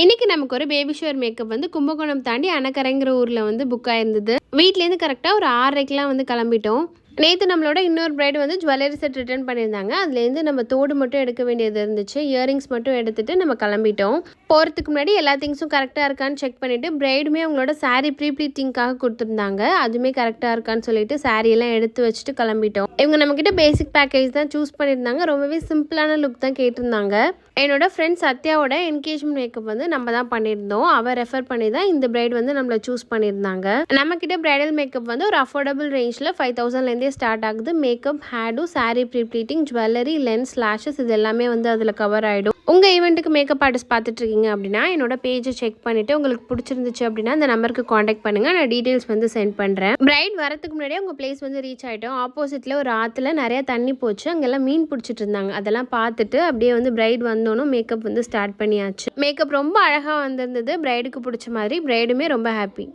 இன்னைக்கு நமக்கு ஒரு பேபி ஷவர் மேக்கப் வந்து கும்பகோணம் தாண்டி அணக்கரைங்கிற ஊரில் வந்து புக் ஆயிருந்தது. வீட்லேருந்து கரெக்டாக ஒரு 6:30க்கெலாம் வந்து கிளம்பிட்டோம். நேற்று நம்மளோட இன்னொரு பிரைடு வந்து ஜுவல்லரி செட் ரிட்டர்ன் பண்ணியிருந்தாங்க. அதுலேருந்து நம்ம தோடு மட்டும் எடுக்க வேண்டியது இருந்துச்சு. இயரிங்ஸ் மட்டும் எடுத்துகிட்டு நம்ம கிளம்பிட்டோம். போகிறதுக்கு முன்னாடி எல்லா திங்ஸும் கரெக்டாக இருக்கான்னு செக் பண்ணிவிட்டு பிரைடுமே அவங்களோட சாரீ ப்ரீ ப்ளீட்டிங்காக கொடுத்துருந்தாங்க. அதுவுமே கரெக்டாக இருக்கான்னு சொல்லிட்டு சாரியெல்லாம் எடுத்து வச்சுட்டு கிளம்பிட்டோம். இவங்க நம்மக்கிட்ட பேசிக் பேக்கேஜ் தான் சூஸ் பண்ணியிருந்தாங்க. ரொம்பவே சிம்பிளான லுக் தான் கேட்டிருந்தாங்க. என்னோட ஃப்ரெண்ட் சத்யாவோட என்கேஜ்மெண்ட் மேக்கப் வந்து நம்ம தான் பண்ணியிருந்தோம். அவள் ரெஃபர் பண்ணி தான் இந்த பிரைட் வந்து நம்மளை சூஸ் பண்ணியிருந்தாங்க. நம்மக்கிட்ட பிரைடல் மேக்கப் வந்து ஒரு அஃபோர்டபுள் ரேஞ்சில் 5000லேருந்தே ஸ்டார்ட் ஆகுது. Makeup, hairdo, sari pre pleating, jewellery, lens, lashes இது எல்லாமே வந்து அதில் கவர் ஆகிடும். உங்கள் ஈவெண்ட்டுக்கு மேக்கப் ஆர்டிஸ்ட் பார்த்துட்டு இருக்கீங்க அப்படின்னா என்னோட பேஜை செக் பண்ணிவிட்டு உங்களுக்கு பிடிச்சிருந்துச்சு அப்படின்னா அந்த நம்பருக்கு காண்டாக்ட் பண்ணுங்கள். நான் டீட்டெயில்ஸ் வந்து சென்ட் பண்ணுறேன். பிரைட் வரதுக்கு முன்னாடியே உங்கள் பிளேஸ் வந்து ரீச் ஆகிட்டோம். ஆப்போசிட்டில் ஒரு ஆற்றுல நிறைய தண்ணி போச்சு. அங்கெல்லாம் மீன் பிடிச்சிட்டு இருந்தாங்க. அதெல்லாம் பார்த்துட்டு அப்படியே வந்து பிரைட் வந்தோன்னும் மேக்கப் வந்து ஸ்டார்ட் பண்ணியாச்சு. மேக்கப் ரொம்ப அழகாக வந்திருந்தது. பிரைடுக்கு பிடிச்ச மாதிரி. பிரைடுமே ரொம்ப ஹாப்பி.